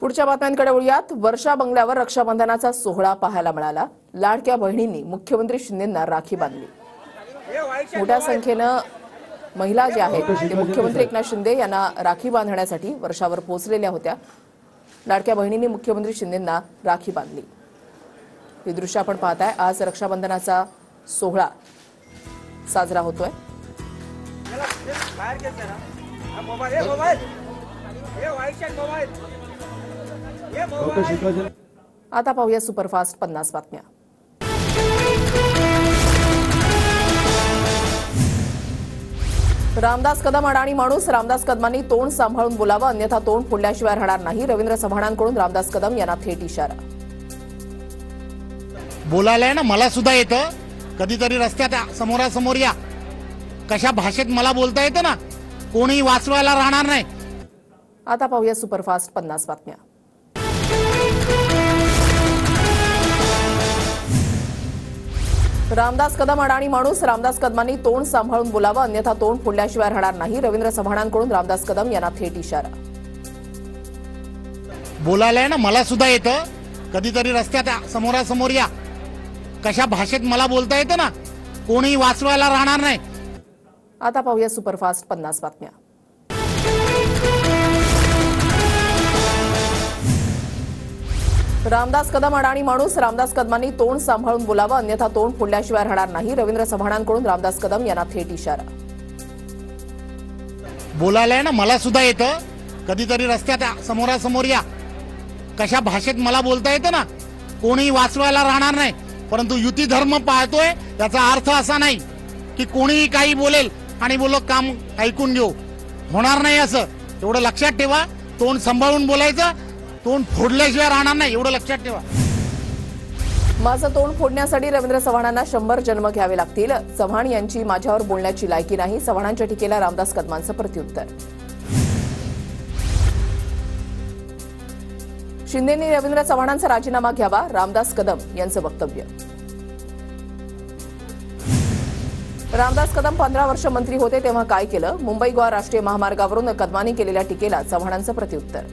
पुढच्या बातम्यांकडे वळूयात। वर्षा बंगल्यावर रक्षाबंधनाचा सोहळा पाहायला मिळाला। लाडक्या बहिणींनी मुख्यमंत्री शिंदेंना राखी बांधली। मोठ्या संख्येने महिला ज्या आहेत ते मुख्यमंत्री एकनाथ शिंदे यांना राखी बांधण्यासाठी वर्षावर पोहोचलेल्या होत्या। लाडक्या बहिणींनी मुख्यमंत्री शिंदेंना राखी बांधली। हे दृश्य आपण पाहताय। आज रक्षाबंधनाचा सोहळा साजरा होतोय। आता पाहूया सुपरफास्ट 50 बातम्या। रामदास कदम अडाणी माणूस, रामदास कदमांनी तोंड सांभाळून बोलावं अन्यथा तोंड फोडल्याशिवाय राहणार नाही। रवींद्र चव्हाणांकडून रामदास कदम यांना थेट इशारा। बोलायला ना मला सुद्धा येतं, कधीतरी रस्त्यात समोरासमोर या, कशा भाषेत मला बोलता येतं ना, कोणी वाचवायला राहणार नाही। आता पाहूया सुपरफास्ट 50 बातम्या। रामदास कदम अडाणी माणूस, रामदास कदमांनी तोंड सांभाळून बोलावं अन्यथा तोंड फोडल्याशिवाय राहणार नाही। रवींद्र चव्हाणांकडून रामदास कदम यांना थेट इशारा। बोलायला ना मला सुद्धा येतं, कधीतरी रस्त्यात समोरासमोर या, कशा भाषेत मला बोलता येतं ना, कोणी वाचवायला राहणार नाही। आता पाहूया सुपरफास्ट 50 बातम्या। रामदास कदम अडाणी माणूस, रामदास कदमांनी तोंड सांभाळून बोलावं अन्यथा तोंड फोडल्याशिवाय राहणार नाही। रवींद्र चव्हाणांकडून रामदास कदम यांना थेट इशारा। बोलायला ना मला सुद्धा येतं, कधीतरी रस्त्यात समोरासमोर या, कशा भाषेत मला बोलता येतं ना, कोणी वाचवायला राहणार नाही। परंतु युती धर्म पाळतोय याचा अर्थ असा नाही की कोणीही काही बोलेल आणि काम ऐकून घेऊ, होणार नाही असं। एवढं लक्षात ठेवा, तोंड सांभाळून बोलायचं, तोंड फोडल्याशिवाय राहणार नाही, एवढं लक्षात ठेवा। माझं तोंड फोडण्यासाठी रवींद्र चव्हाणांना 100 जन्म घ्यावे लागतील। चव्हाण यांची माझ्यावर बोलण्याची लायकी नाही। चव्हाणांच्या टीकेला रामदास कदमांचं प्रत्युत्तर। शिंदेंनी रवींद्र चव्हाणांचा राजीनामा घ्यावा, रामदास कदम यांचं वक्तव्य। रामदास कदम 15 वर्ष मंत्री होते तेव्हा काय केलं? मुंबई गोवा राष्ट्रीय महामार्गावरून कदमांनी केलेल्या टीकेला चव्हाणांचं प्रत्युत्तर।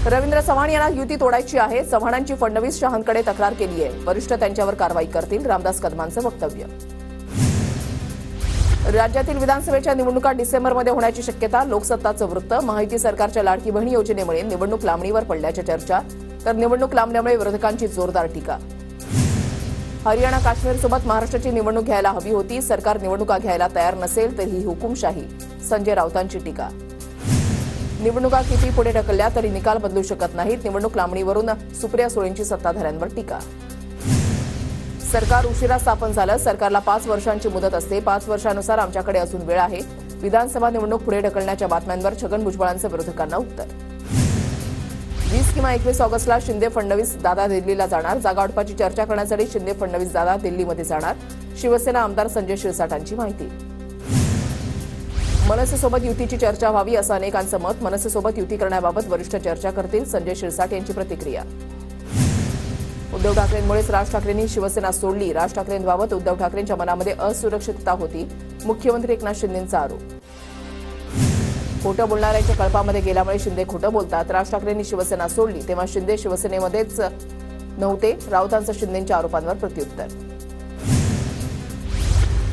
रवींद्र चव्हाण यांना युती तोडायची आहे। चव्हाणांची फडणवीस शहांकडे तक्रार केली आहे, वरिष्ठ त्यांच्यावर कारवाई करतील, रामदास कदमांचं वक्तव्य। राज्यातील विधानसभेच्या निवडणुका डिसेंबरमध्ये होण्याची शक्यता, लोकसत्ताचं वृत्त। महायुती सरकारच्या लाडकी बहिणी योजनेमुळे निवडणूक लांबणीवर पडल्याच्या चर्चा, तर निवडणूक लांबल्यामुळे विरोधकांची जोरदार टीका। हरियाणा काश्मीरसोबत महाराष्ट्राची निवडणूक घ्यायला हवी होती, सरकार निवडणुका घ्यायला तयार नसेल तर ही हुकुमशाही, संजय राऊतांची टीका। निवडणुका किती पुढे ढकलल्या तरी निकाल बदलू शकत नाहीत, निवडणूक लांबणीवरून सुप्रिया सुळेंची सत्ताधाऱ्यांवर टीका। सरकार उशिरा स्थापन झालं, सरकारला 5 वर्षांची मुदत असते, 5 वर्षांनुसार आमच्याकडे अजून वेळ आहे। विधानसभा निवडणूक पुढे ढकलण्याच्या बातम्यांवर छगन भुजबळांचं विरोधकांना उत्तर। 20 किंवा 21 ऑगस्टला शिंदे फडणवीस दादा दिल्लीला जाणार, जागावाटपाची चर्चा करण्यासाठी शिंदे फडणवीस दादा दिल्लीमध्ये जाणार, शिवसेना आमदार संजय शिरसाटांची माहिती। मनसेसोबत युतीची चर्चा व्हावी असं अनेकांचं मत, मनसेसोबत युती करण्याबाबत वरिष्ठ चर्चा करतील, संजय शिरसाट यांची प्रतिक्रिया। उद्धव ठाकरेंमुळेच राज ठाकरेंनी शिवसेना सोडली, राज ठाकरेंबाबत उद्धव ठाकरेंच्या मनामध्ये असुरक्षितता होती, मुख्यमंत्री एकनाथ शिंदेंचा आरोप। खोटं बोलणाऱ्यांच्या कळपामध्ये गेल्यामुळे शिंदे खोटं बोलतात, राज ठाकरेंनी शिवसेना सोडली तेव्हा शिंदे शिवसेनेमध्येच नव्हते, राऊतांचं शिंदेंच्या आरोपांवर प्रत्युत्तर।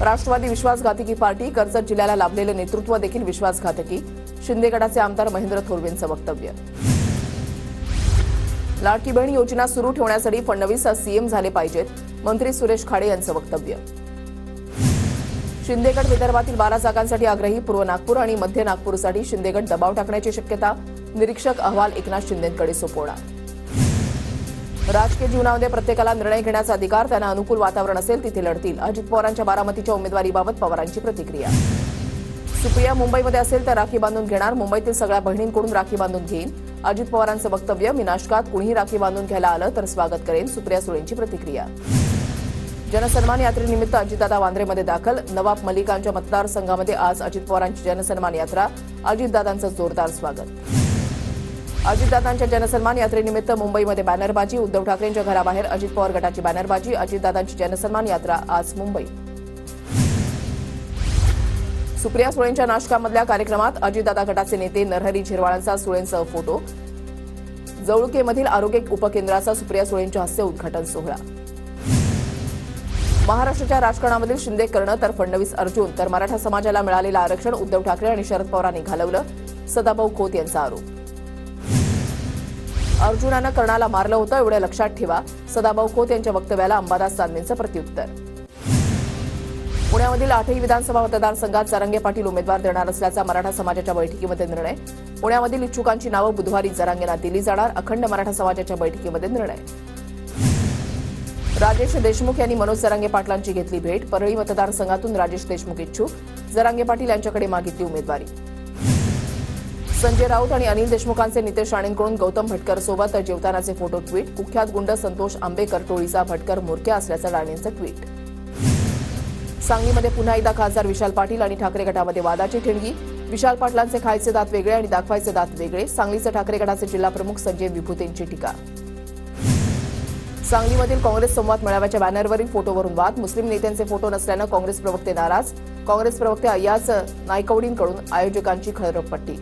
राष्ट्रवादी विश्वासघातकी पार्टी, कर्जत जिल्ह्याला लाभलेलं नेतृत्व देखील विश्वासघातकी, शिंदे गटाचे आमदार महेंद्र थोरवेंचं वक्तव्य। लाडकी बहीण योजना सुरू ठेवण्यासाठी फडणवीस सीएम झाले पाहिजेत, मंत्री सुरेश खाडे यांचं वक्तव्य। शिंदेगड विदर्भातील 12 जागांसाठी आग्रही, पूर्व नागपूर आणि मध्य नागपूरसाठी शिंदेगड दबाव टाकण्याची शक्यता, निरीक्षक अहवाल एकनाथ शिंदेंकडे सोपवणार। राजकीय जीवनामध्ये प्रत्येकाला निर्णय घेण्याचा अधिकार, त्यांना अनुकूल वातावरण असेल तिथे लढतील, अजित पवारांच्या बारामतीच्या उमेदवारीबाबत पवारांची प्रतिक्रिया। सुप्रिया मुंबईमध्ये असेल तर राखी बांधून घेणार, मुंबईतील सगळ्या बहिणींकडून राखी बांधून घेईन, अजित पवारांचं वक्तव्य। मी नाशकात कुणीही राखी बांधून घ्यायला आलं तर स्वागत करेन, सुप्रिया सुळेंची प्रतिक्रिया। जनसन्मान यात्रेनिमित्त अजितदादा वांद्रेमध्ये दाखल, नवाब मलिकांच्या मतदारसंघामध्ये आज अजित पवारांची जनसन्मान यात्रा, अजितदादांचं जोरदार स्वागत। अजितदादांच्या जनसन्मान यात्रेनिमित्त मुंबईमध्ये बॅनरबाजी, उद्धव ठाकरेंच्या घराबाहेर अजित पवार गटाची बॅनरबाजी, अजितदादांची जनसन्मान यात्रा आज मुंबई। सुप्रिया सुळेंच्या नाशकामधल्या कार्यक्रमात अजितदादा गटाचे नेते नरहरी झिरवाळांचा सुळेंसह फोटो. जवळकेमधील आरोग्य उपकेंद्राचा सुप्रिया सुळेंच्या हस्ते उद्घाटन सोहळा. महाराष्ट्राच्या राजकारणामधील शिंदे कर्ण तर फडणवीस अर्जुन तर मराठा समाजाला मिळालेलं आरक्षण उद्धव ठाकरे आणि शरद पवारांनी घालवलं. सदाभाऊ खोत यांचा आरोप. अर्जुनानं कर्णाला मारलं होतं एवढं लक्षात ठेवा. सदाभाऊ खोत यांच्या वक्तव्याला अंबादास दानवेंचं प्रत्युत्तर. पुण्यामधील 8ही विधानसभा मतदारसंघात जरांगे पाटील उमेदवार देणार असल्याचा मराठा समाजाच्या बैठकीमध्ये निर्णय. पुण्यामधील इच्छुकांची नावं बुधवारी जरांगेंना दिली जाणार. अखंड मराठा समाजाच्या बैठकीमध्ये निर्णय. राजेश देशमुख यांनी मनोज जरांगे पाटलांची घेतली भेट. परळी मतदारसंघातून राजेश देशमुख इच्छुक. जरांगे पाटील यांच्याकडे मागितली उमेदवारी. संजय राऊत आणि अनिल देशमुखांचे नितेश राणेंकडून गौतम भटकर सोबत जेवतानाचे फोटो ट्विट. कुख्यात गुंड संतोष आंबेकर टोळीचा भटकर म्होरक्या असल्याचं राणेंचं ट्विट. सांगलीमध्ये पुन्हा एकदा खासदार विशाल पाटील आणि ठाकरे गटामध्ये वादाची ठिणगी. विशाल पाटलांचे खायचे दात वेगळे आणि दाखवायचे दात वेगळे. सांगलीचे ठाकरे गटाचे जिल्हा प्रमुख संजय विभूतेंची टीका. सांगलीमधील काँग्रेस संवाद मेळाव्याच्या बॅनरवरील फोटोवरून वाद. मुस्लिम नेत्यांचे फोटो नसल्यानं काँग्रेस प्रवक्ते नाराज. काँग्रेस प्रवक्ते अय्याज नायकवडींकडून आयोजकांची खळबळपट्टी.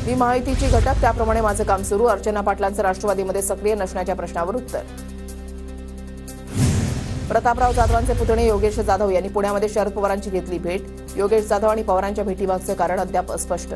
मी महायुतीची घटक त्याप्रमाणे माझं काम सुरू. अर्चना पाटलांचं राष्ट्रवादीमध्ये सक्रिय नसण्याच्या प्रश्नावर उत्तर. प्रतापराव जाधवांचे पुतणे योगेश जाधव यांनी पुण्यामध्ये शरद पवारांची घेतली भेट. योगेश जाधव आणि पवारांच्या भेटीमागचं कारण अद्याप अस्पष्ट.